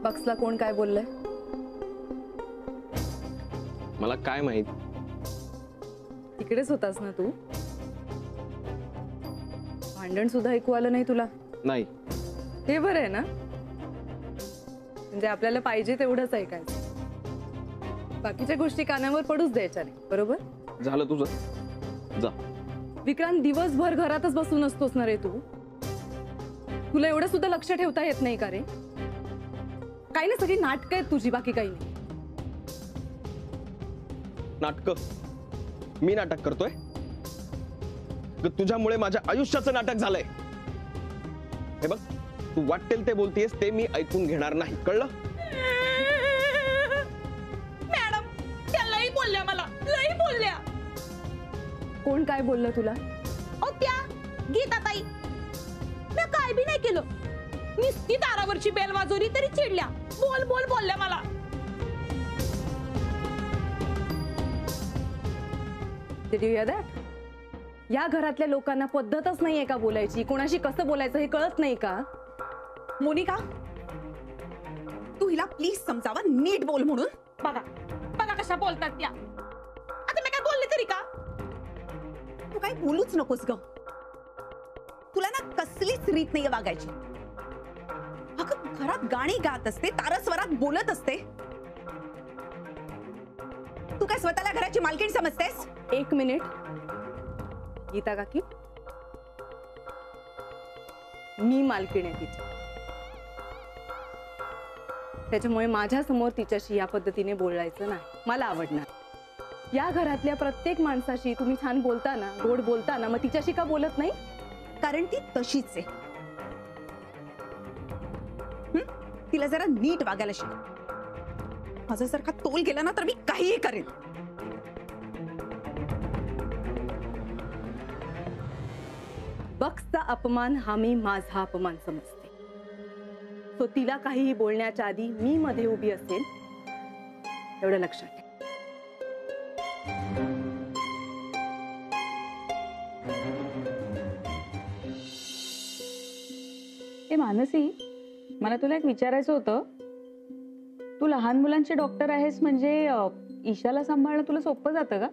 बक्सला कोण काय बोललंय? मला काय माहित. तिकडेच होतास ना तू? भांडण सुद्धा ऐकू आलं नाही तुला? नाही. हे बरं आहे ना, म्हणजे आपल्याला पाहिजे तेवढंच ऐकायचं, बाकीच्या गोष्टी कानावर पडूच द्यायच्या नाही. बरोबर झालं तुझं, जा. विक्रांत, दिवसभर घरातच बसून असतोस ना रे तू? तुला एवढं सुद्धा लक्ष ठेवता येत नाही का रे? काही ना, सगळी नाटकं आहेत तुझी, बाकी काही नाही. नाटक? मी नाटक करतोय? तुझ्यामुळे माझ्या आयुष्याचं नाटक झालंय. हे बघ, तू वाटेल ते बोलतेस ते मी ऐकून घेणार नाही, कळलं? मॅडम, त्या लई बोलल्या, मला लई बोलल्या. कोण काय बोललं तुला? ओ त्या गीताताई, मी काय बी नाही केलं, नुसती दारावरची बेल वाजवली तरी चिडल्या. बोल बोल बोलल्या मला. Did you hear that? या घरातल्या लोकांना पद्धतच नाहीये का बोलायची? कोणाशी कसं बोलायचं हे कळत नाही का? मोनिका, तू हिला प्लीज समजावा, नीट बोल म्हणून. बघा बघा कशा बोलतात त्या. आता मी काय बोलले तरी का? तू काही बोलूच नकोस ग. तुला ना कसलीच रीत नाहीये वागायची. अगं, घरात गाणी गात असते, तारस्वरात बोलत असते. तू काय स्वतःला घराची मालकीण समजतेस? एक मिनिट गीता काकी, मी मालकीण आहे तिची, त्याच्यामुळे माझ्या समोर तिच्याशी या पद्धतीने बोलायचं नाही. मला आवडणार. या घरातल्या प्रत्येक माणसाशी तुम्ही छान बोलताना, गोड बोलताना, मग तिच्याशी का बोलत नाही? कारण ती तशीच आहे. तिला जरा नीट वागायला शिक. माझा जर का तोल गेला ना तर मी काहीही करेन. बक्सचा अपमान हा मी माझा अपमान समजते. तो तिला काहीही बोलण्याच्या आधी मी मध्ये उभी असेल, एवढं लक्षात ठेव. ए मानसी, मला तुला एक विचारायचं होतं. तू लहान मुलांची डॉक्टर आहेस, म्हणजे ईशाला सांभाळणं तुला सोपं जातं का?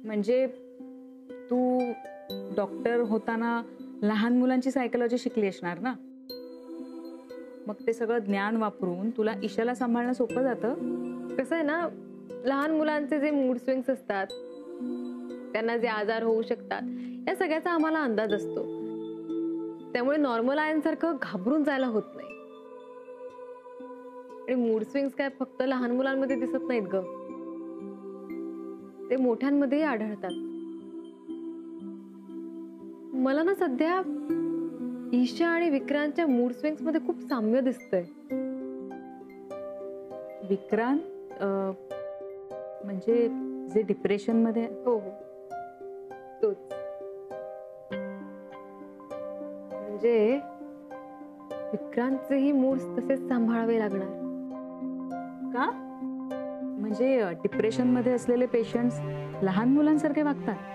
म्हणजे तू डॉक्टर होताना लहान मुलांची सायकोलॉजी शिकली असणार ना, मग ते सगळं ज्ञान वापरून तुला ईशाला सांभाळणं सोपं जातं. कसं आहे ना, लहान मुलांचे जे मूड स्विंग्स असतात, त्यांना जे आजार होऊ शकतात, या सगळ्याचा आम्हाला अंदाज असतो. त्यामुळे नॉर्मल आयांसारखं घाबरून जायला होत नाही. आणि मूड स्विंग्स काय फक्त लहान मुलांमध्ये दिसत नाहीत ग, ते मोठ्यांमध्येही आढळतात. मला ना सध्या ईशा आणि विक्रांतच्या मूड स्विंग्स मध्ये खूप साम्य दिसतंय. विक्रांत म्हणजे जे डिप्रेशन मध्ये? हो हो, तोच. म्हणजे विक्रांतचेही मूड्स तसेच सांभाळावे लागणार का? म्हणजे डिप्रेशन मध्ये असलेले पेशंट्स लहान मुलांसारखे वागतात?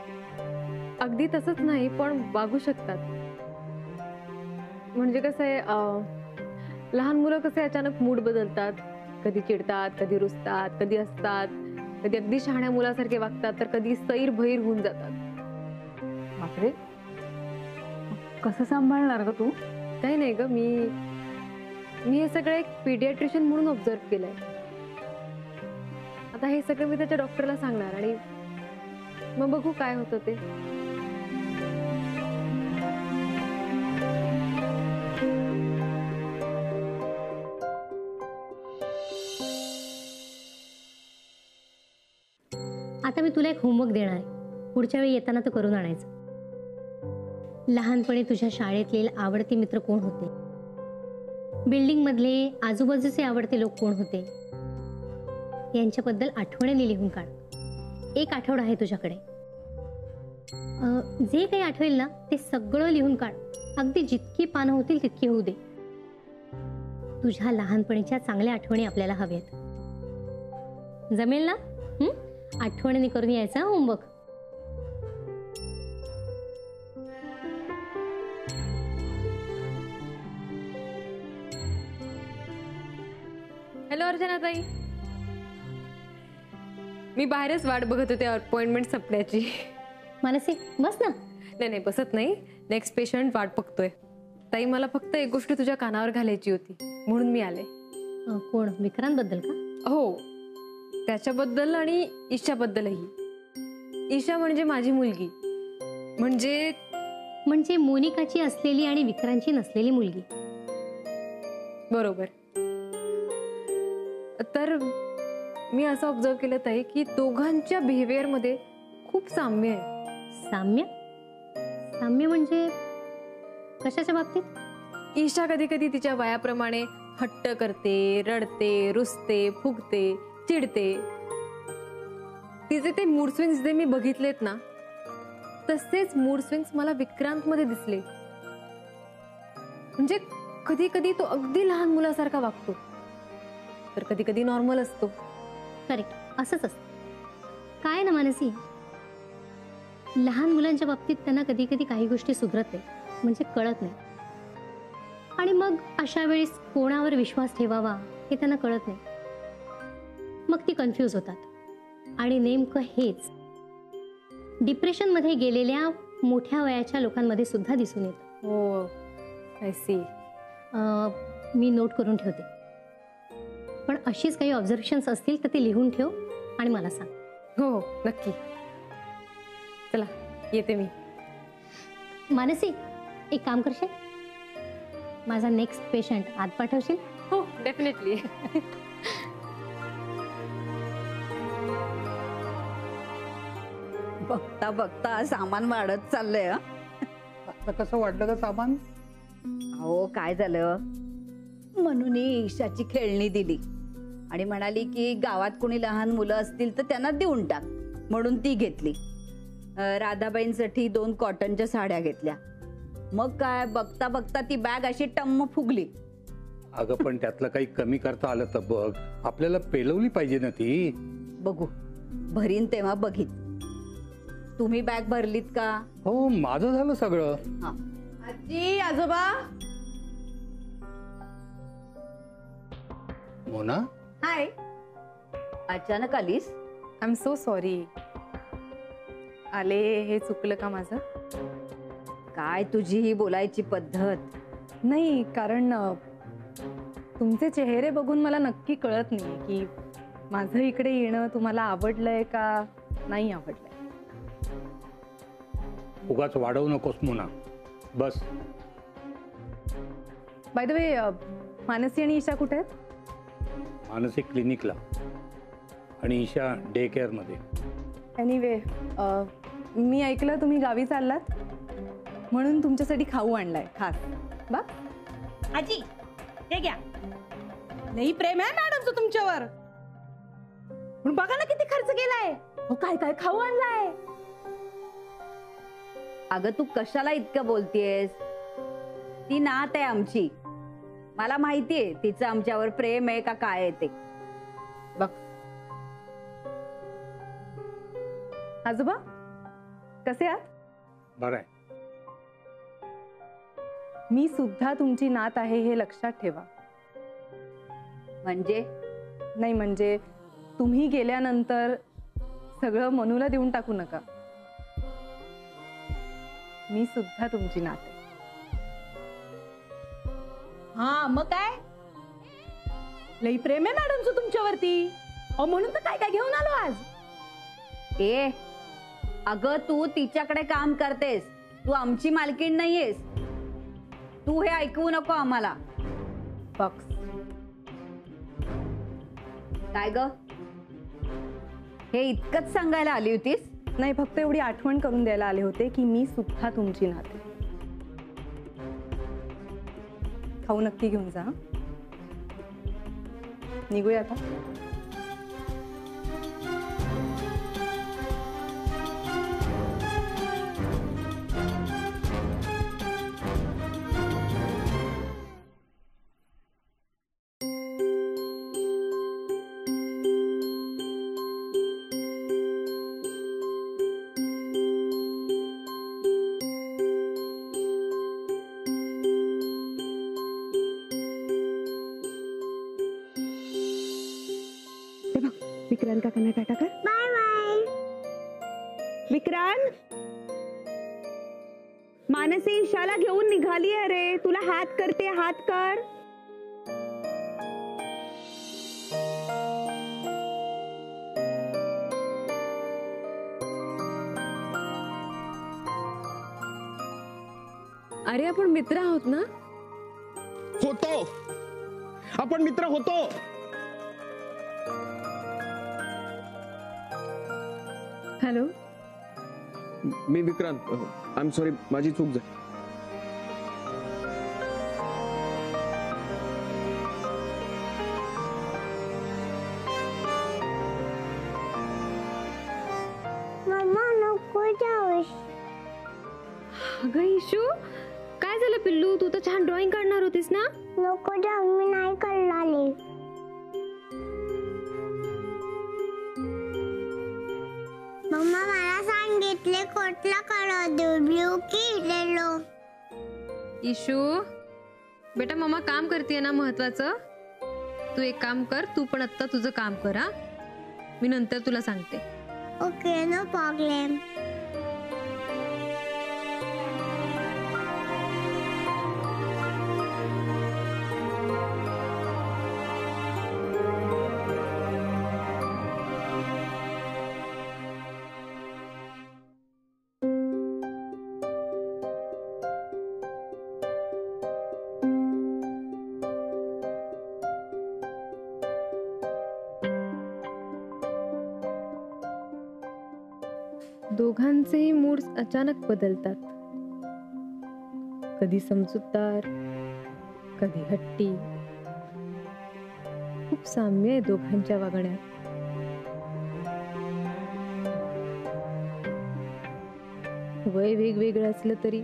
अगदी तसंच नाही, पण वागू शकतात. म्हणजे कसं आहे, लहान मुलं कसे अचानक मूड बदलतात, कधी चिडतात, कधी रुसतात, कधी हसतात, कधी अगदी शहाण्या मुलासारखे वागतात, तर कधी सैर भैर होऊन जातात. बापरे, कसं सांभाळणार ग तू? काही नाही ग, मी हे सगळं एक पीडियाट्रिशियन म्हणून ऑब्झर्व केलंय. आता हे सगळं मी त्याच्या डॉक्टरला सांगणार आणि मग बघू काय होतं ते. आता मी तुला एक होमवर्क देणार आहे. पुढच्या वेळी येताना तो करून आणायचं. लहानपणी तुझ्या शाळेतले आवडते मित्र कोण होते? बिल्डिंग मधले आजूबाजूचे आवडते लोक कोण होते? यांच्याबद्दल आठवणी लिहून काढ. एक आठवडा आहे तुझ्याकडे. जे काही आठवेल ना ते सगळं लिहून काढ. अगदी जितकी पानं होतील तितकी होऊ दे. तुझ्या लहानपणीच्या चांगल्या आठवणी आपल्याला हव्यात. जमेल ना? आठवणीने करून यायचा होमवर्क. हॅलो अर्चना ताई. मी बाहेरच वाट बघत होते अपॉइंटमेंट संपण्याची. मानसी बस ना. नाही बसत नाही. नेक्स्ट पेशंट वाट बघतोय. ताई मला फक्त एक गोष्ट तुझ्या कानावर घालायची होती म्हणून मी आले. कोण विक्रांतबद्दल का? हो, त्याच्याबद्दल आणि ईशाबद्दलही. ईशा म्हणजे माझी मुलगी. म्हणजे मोनिकाची असलेली आणि विक्रांतची नसलेली मुलगी. बरोबर. तर मी असं ऑब्झर्व केलं ताई की दोघांच्या बिहेवियर मध्ये खूप साम्य आहे. साम्य म्हणजे कशाच्या बाबतीत? ईशा कधी कधी तिच्या वयाप्रमाणे हट्ट करते, रडते, रुसते, फुगते, चिडते. तिचे ते मूड स्विंग्स जे मी बघितलेत ना, तसेच मूड स्विंग्स मला विक्रांत मध्ये दिसले. म्हणजे कधी कधी तो अगदी लहान मुलासारखा वागतो, तर कधी कधी नॉर्मल असतो. करेक्ट, असंच असतं. काय ना मानसी, लहान मुलांच्या बाबतीत त्यांना कधी कधी काही गोष्टी सुधरत नाही, म्हणजे कळत नाही. आणि मग अशा वेळेस कोणावर विश्वास ठेवावा हे त्यांना कळत नाही. मग ती कन्फ्यूज होतात. आणि नेमकं हेच डिप्रेशन मध्ये गेलेल्या मोठ्या वयाच्या लोकांमध्ये सुद्धा दिसून येतं. हो, आय सी. मी नोट करून ठेवते, पण अशीच काही ऑब्झर्वेशन्स असतील तर ते लिहून ठेव आणि मला सांग. हो नक्की. चला येते मी. मानसी, एक काम करशील, माझा नेक्स्ट पेशंट आत पाठवशील? हो डेफिनेटली. बघता बघता सामान वाढत चाललंय. आता कसं वाटलं का सामान? हो, काय झालं, म्हणून ईशाची खेळणी दिली आणि म्हणाली की गावात कोणी लहान मुलं असतील तर त्यांना देऊन टाक, म्हणून ती घेतली. राधाबाईंसाठी 2 कॉटनच्या साड्या घेतल्या. मग काय, बघता बघता ती बॅग अशी टम्म फुगली. अगं पण त्यातलं काही कमी करता आलं तर बघ, आपल्याला पेलवली पाहिजे ना ती. बघू, भरीन तेव्हा बघित. तुम्ही बॅग भरलीत का? हो, माझं झालं सगळं. हा. आजी, आजोबा. मोना, हाय, अचानक आलीस? I am so sorry. आले हे चुकलं का माझं? काय तुझी ही बोलायची पद्धत? नाही, कारण तुमचे चेहरे बघून मला नक्की कळत नाही की माझं इकडे येणं तुम्हाला आवडलंय का नाही आवडलंय. उगाच वाढवू नकोस मोना, बस. बाय द वे, मानसी आणि ईशा कुठे आहेत? मानसिक क्लिनिकला आणि ईशा डे केअर मध्ये. एनिवे, मी ऐकलं तुम्ही गावी चाललात, म्हणून तुमच्यासाठी खाऊ आणलाय खास. बा आजी हे घ्या. लई प्रेम आहे मॅडमचं तुमच्यावर. पण बघा ना किती खर्च केलाय. हो, काय काय खाऊ आणलाय. अगं तू कशाला इतकं बोलतेस? ती नात आहे आमची. मला माहितीये तिचं आमच्यावर प्रेम आहे का काय आहे ते. बघ आजोबा, कसे आहात? बरं आहे. मी सुद्धा तुमची नात आहे हे लक्षात ठेवा. म्हणजे तुम्ही गेल्यानंतर सगळं मनूला देऊन टाकू नका. मी सुद्धा तुमची नात आहे. हा, मग काय, लई प्रेम आहे मॅडमचं तुमच्यावरती. अहो, म्हणून तर काय काय घेऊन आलो आज. ए, अगं तू तिच्याकडे काम करतेस, तू आमची मालकीण नाहीयेस. तू हे ऐकवू नको आम्हाला. बॉक्स काय ग, हे इतकंच सांगायला आली होतीस? नाही, फक्त एवढी आठवण करून द्यायला आले होते की मी सुद्धा तुमची नात आहे. खाऊ नक्की घेऊन जा. निघूया आता. विक्रांत काकांना टाटा कर. Bye bye. विक्रांत, मानसी ईशाला घेऊन निघाली रे. तुला हात करते, हात कर. अरे आपण मित्र आहोत ना. होतो, आपण मित्र होतो. Hello. Me Vikrant. I am sorry, माझी चूक झाली. मम्मा नको जाऊस. अगं इशू, काय झालं पिल्लू? तू तर छान ड्रॉइंग काढणार होतीस ना. नको जाऊ, मी नाही करणारे. मम्मा मला सांगितले कोटला कलर देऊ, ब्ल्यू की येलो. इशू बेटा, मम्मा काम करते ना महत्वाचं. तू एक काम कर, तू पण आता तुझं काम कर. हा, मी नंतर तुला सांगते. Okay, no problem. दोघांचेही मूड्स अचानक बदलतात. कधी समजूतदार, कधी हट्टी. खूप साम्य आहे दोघांच्या वागण्यात. वय वेगवेगळं असलं तरी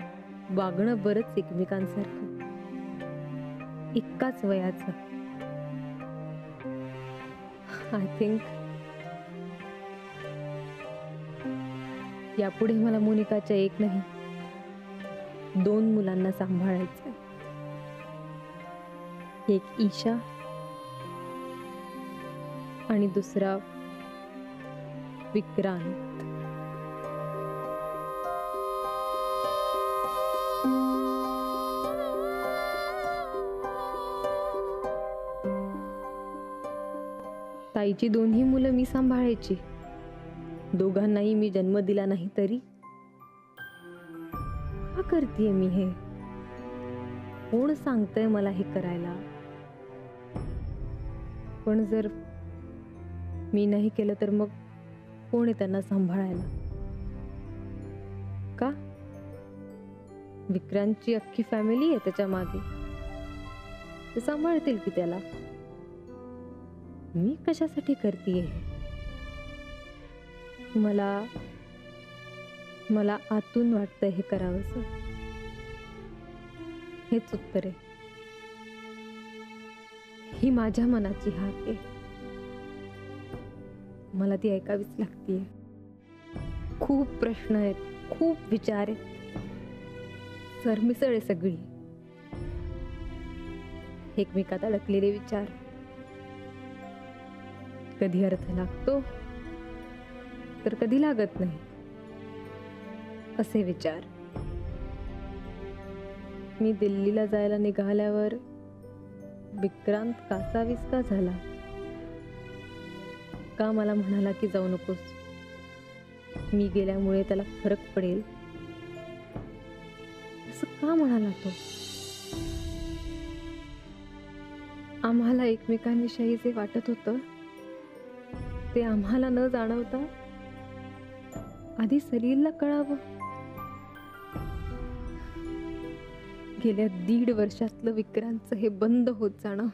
वागणं बरंच एकमेकांसारखं, एकाच वयाचं. आय थिंक यापुढे मला मोनिकाच्या एक नाही 2 मुलांना सांभाळायचंय. एक ईशा आणि दुसरा विक्रांत. ताईची 2ही मुलं मी सांभाळायची. दोघांनाही मी जन्म दिला नाही तरी का करतेय मी हे? कोण सांगतंय मला हे करायला? पण जर मी नाही केलं तर मग कोण आहे त्यांना सांभाळायला? का? विक्रांतची अख्खी फॅमिली आहे त्याच्या मागे, ते सांभाळतील की त्याला. मी कशासाठी करतेय? मला आतून वाटतं हे करावंसं. हेच उत्तर आहे. ही माझ्या मनाची हाक आहे. मला ती ऐकावीच लागतीये. खूप प्रश्न आहेत, खूप विचार आहेत, सरमिसळ आहे सगळी. एकमेकात अडकलेले विचार. कधी अर्थ लागतो तर कधी लागत नाही, असे विचार. मी दिल्लीला जायला निघाल्यावर विक्रांत कासाविस्का झाला. का मला म्हणाला की जाऊ नकोस, मी गेल्यामुळे त्याला फरक पडेल, असं का म्हणाला तो? आम्हाला एकमेकांविषयी जे वाटत होतं ते आम्हाला न जाणवता आधी सलीलला कळावं. गेल्या 1.5 वर्षातलं विक्रांतचं हे बंद होत जाणं.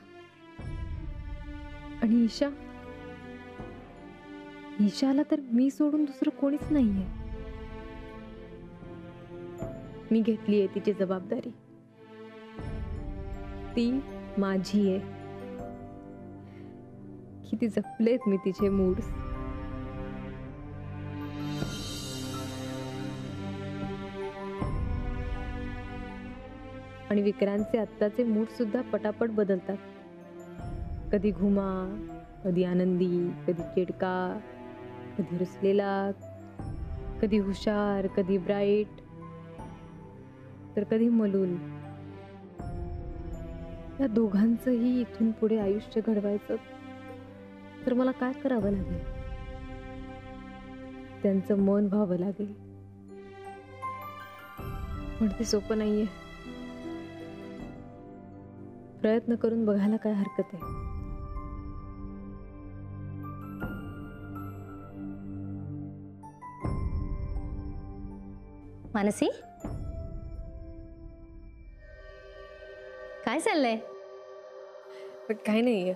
आणि ईशाला तर मी सोडून दुसरं कोणीच नाहीये. मी घेतलीये तिची जबाबदारी. ती माझी आहे. किती जपलेत मी तिचे मूड्स. आणि विक्रांतचे आत्ताचे मूड सुद्धा पटापट बदलतात. कधी घुमा, कधी आनंदी, कधी चिडका, कधी रुसलेला, कधी हुशार, कधी ब्राईट, तर कधी मलूल. या दोघांचंही इथून पुढे आयुष्य घडवायचं तर मला काय करावं लागेल? त्यांचं मन व्हावं लागेल. पण ते सोपं नाहीये. प्रयत्न करून बघायला काय हरकत आहे? मानसी, काय चाललंय? काही नाहीये.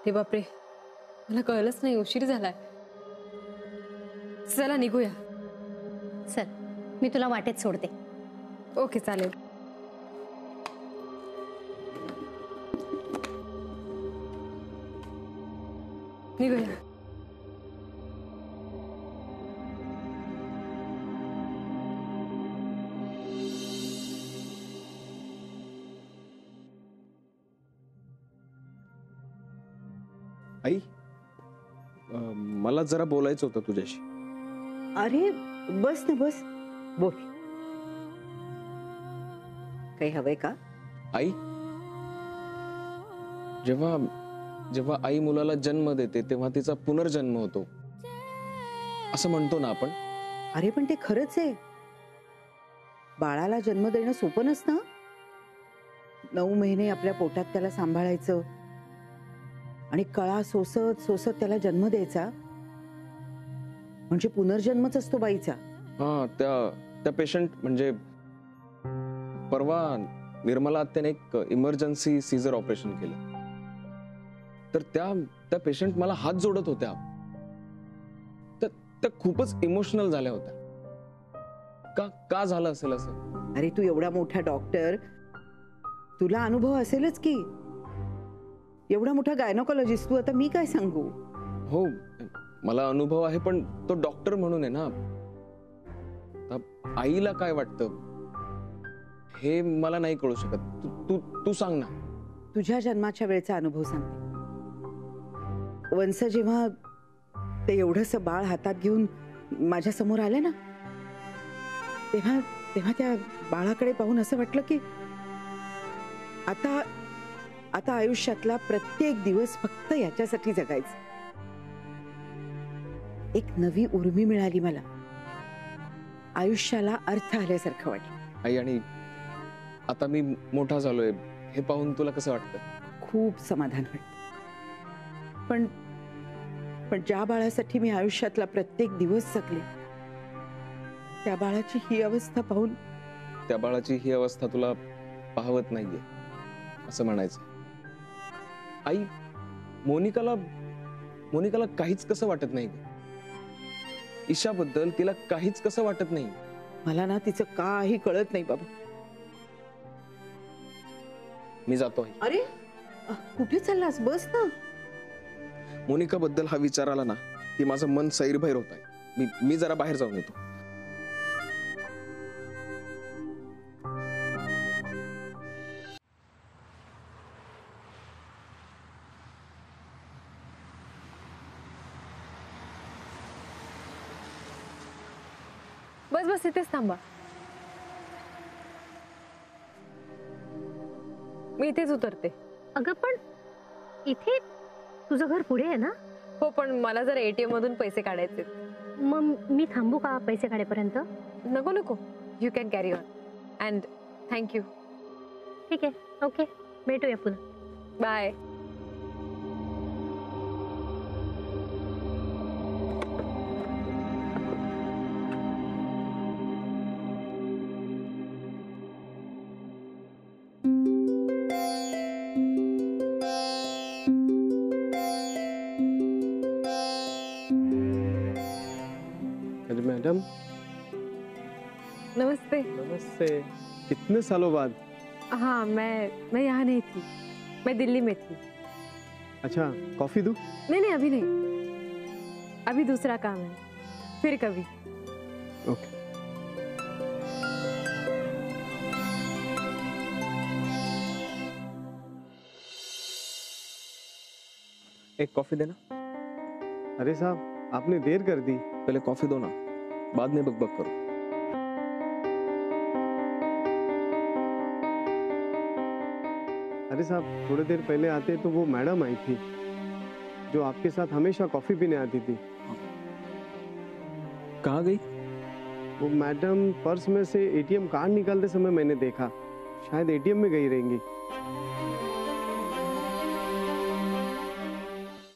हे बापरे, मला कळलंच नाही, उशीर झालाय. चला निघूया. चल, मी तुला वाटेत सोडते. ओके, चालेल. निघूया. आई, मला जरा बोलायचं होतं तुझ्याशी. अरे बस ना, बस, बोल. काही हवंय का? आई, जेव्हा जेव्हा आई मुलाला जन्म देते तेव्हा तिचा पुनर्जन्म होतो असं म्हणतो ना आपण. अरे पण ते खरंच आहे. बाळाला जन्म देणं सोपं नसतं. 9 महिने आपल्या पोटात त्याला सांभाळायचं आणि कळा सोसत सोसत त्याला जन्म द्यायचा म्हणजे पुनर्जन्मच असतो बाईचा. हा, त्या पेशंट म्हणजे परवा निर्मला आत्याने एक इमर्जन्सी सीझर ऑपरेशन केलं. तर त्या पेशंट मला हात जोडत होत्या. त्या खूपच इमोशनल झाल्या होत्या. का झालं असेल असं? अरे तू एवढा मोठा डॉक्टर, तुला अनुभव असेलच की. एवढा मोठा गायनोकॉलॉजिस्ट तू, आता मी काय सांगू? हो, मला अनुभव आहे, पण तो डॉक्टर म्हणून आहे ना. आईला काय वाटतं हे मला नाही कळू शकत. तू सांग ना. तुझ्या जन्माच्या वेळचा अनुभव सांगते. वंस जेव्हा ते एवढंसं बाळ हातात घेऊन माझ्या समोर आले ना, तेव्हा त्या बाळाकडे पाहून असं वाटलं की आता आयुष्यातला प्रत्येक दिवस फक्त याच्यासाठी जगायचं. एक नवी उर्मी मिळाली मला. आयुष्याला अर्थ आल्यासारखं वाटलं. आई, आणि आता मी मोठा झालोय हे पाहून तुला कसं वाटतं? खूप समाधान वाटतं. पण ज्या बाळासाठी मी आयुष्यातला प्रत्येक दिवस जगले, त्या बाळाची ही अवस्था पाहून, त्या बाळाची ही अवस्था तुला पाहवत नाहीये असं म्हणायचं. आई, मोनिकाला काहीच कसं वाटत नाही. ईशाबद्दल तिला काहीच कसं वाटत नाही. मला ना तिचं काही कळत नाही बाबा. मी जातो. अरे कुठे चाललास? बस ना. मोनिका बद्दल हा विचार आला ना की माझं मन सैरभैर होत आहे. मी जरा बाहेर जाऊन येतो. बस इथेच थांबा. मी इथेच उतरते. अगं पण इथे तुझं घर पुढे आहे ना? हो, पण मला जर ATM मधून पैसे काढायचे. मग मी थांबू का पैसे काढेपर्यंत? नको, you can carry on. And thank you. ठीक आहे, ओके, भेटूया पुन्हा. बाय. मैडम, नमस्ते. नमस्ते. कितने सालों बाद? हाँ, मैं यहाँ नहीं थी, मैं दिल्ली में थी. अच्छा, कॉफी दूं? नहीं, अभी नहीं. अभी दूसरा काम है, फिर कभी. ओके. एक कॉफी देना। अरे साहब आपने देर कर दी। पहले कॉफी दो ना, बाद में बकबक करो। अरे साहब थोड़ी देर पहले आते तो वो मैडम आई थी जो आपके साथ हमेशा कॉफी पीने आती थी। कहाँ गई? वो मैडम पर्स में से एटीएम कार्ड निकालते समय मैंने देखा, शायद एटीएम में गई रहेंगी।